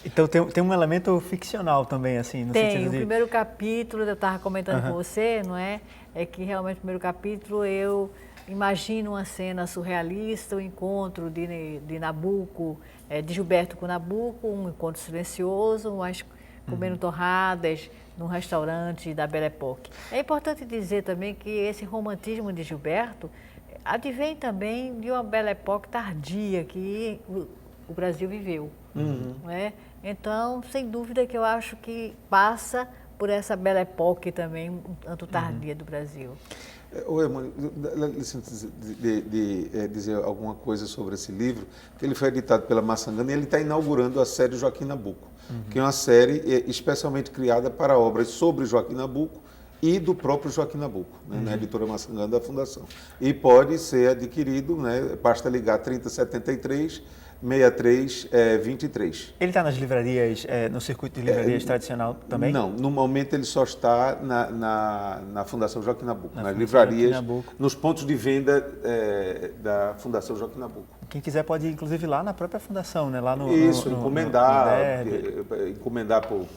Então tem um elemento ficcional também, assim, no sentido de... Tem, o primeiro capítulo, eu estava comentando com você, não é? É que realmente no primeiro capítulo eu imagino uma cena surrealista, o encontro de Nabuco, de Gilberto com Nabuco, um encontro silencioso, mas comendo torradas num restaurante da Belle Époque. É importante dizer também que esse romantismo de Gilberto advém também de uma Belle Époque tardia que o Brasil viveu. Não é? Então, sem dúvida que eu acho que passa por essa Belle Époque também, um tanto tardia do Brasil. Oi, mãe, licença de dizer alguma coisa sobre esse livro, que ele foi editado pela Maçangana e ele está inaugurando a série Joaquim Nabuco, que é uma série especialmente criada para obras sobre Joaquim Nabuco e do próprio Joaquim Nabuco, né, na editora Maçangana da Fundação. E pode ser adquirido, né, basta ligar 3073 6323. Ele está nas livrarias, no circuito de livrarias tradicional também? Não, no momento ele só está na Fundação Joaquim Nabuco, nas livrarias, nos pontos de venda da Fundação Joaquim Nabuco. Quem quiser pode ir, inclusive, lá na própria fundação, né? Lá Isso, encomendar por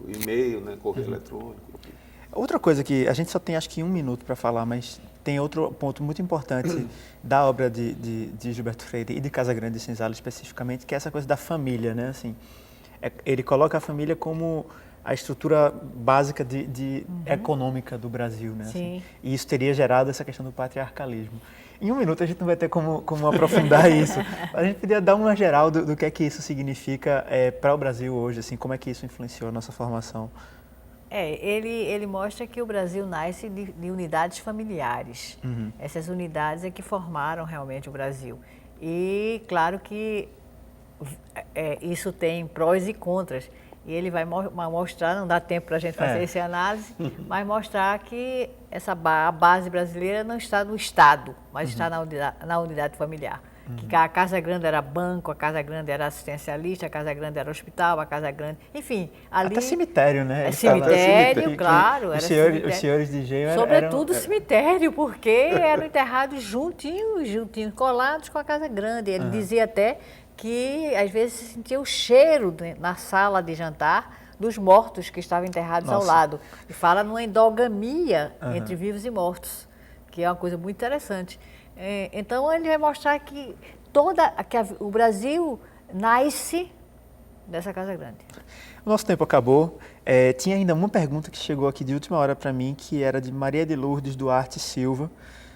e-mail, né, correio eletrônico. Outra coisa que a gente só tem acho que 1 minuto para falar, mas tem outro ponto muito importante da obra de Gilberto Freire e de Casagrande e Senzala especificamente, que é essa coisa da família, né? Assim, ele coloca a família como a estrutura básica econômica do Brasil, né? Assim, e isso teria gerado essa questão do patriarcalismo. Em 1 minuto a gente não vai ter como aprofundar isso. A gente podia dar uma geral do que é que isso significa para o Brasil hoje, assim, como é que isso influenciou a nossa formação. Ele mostra que o Brasil nasce de unidades familiares. Essas unidades é que formaram realmente o Brasil. E claro que isso tem prós e contras. E ele vai mostrar, não dá tempo para a gente fazer essa análise, mas mostrar que a base brasileira não está no Estado, mas está na unidade familiar. Que a Casa Grande era banco, a Casa Grande era assistencialista, a Casa Grande era hospital, a Casa Grande... Enfim, ali... Até cemitério, né? Cemitério, claro. Os senhores de engenho eram... Sobretudo cemitério, porque eram enterrados juntinhos, colados com a Casa Grande. Ele dizia até que, às vezes, se sentia o cheiro na sala de jantar dos mortos que estavam enterrados ao lado. E fala numa endogamia entre vivos e mortos, que é uma coisa muito interessante. Então, ele vai mostrar que o Brasil nasce dessa Casa Grande. O nosso tempo acabou. Tinha ainda uma pergunta que chegou aqui de última hora para mim, que era de Maria de Lourdes Duarte Silva,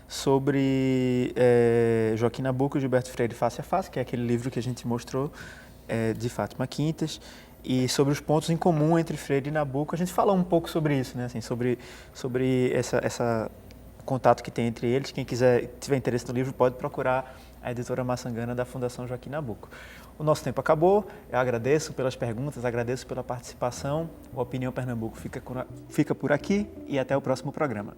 sobre Joaquim Nabuco e Gilberto Freire Face a Face, que é aquele livro que a gente mostrou, de Fátima Quintas, e sobre os pontos em comum entre Freire e Nabuco. A gente falou um pouco sobre isso, né? Assim, sobre essa contato que tem entre eles. Quem tiver interesse no livro pode procurar a editora Maçangana da Fundação Joaquim Nabuco. O nosso tempo acabou, eu agradeço pelas perguntas, agradeço pela participação. O Opinião Pernambuco fica por aqui e até o próximo programa.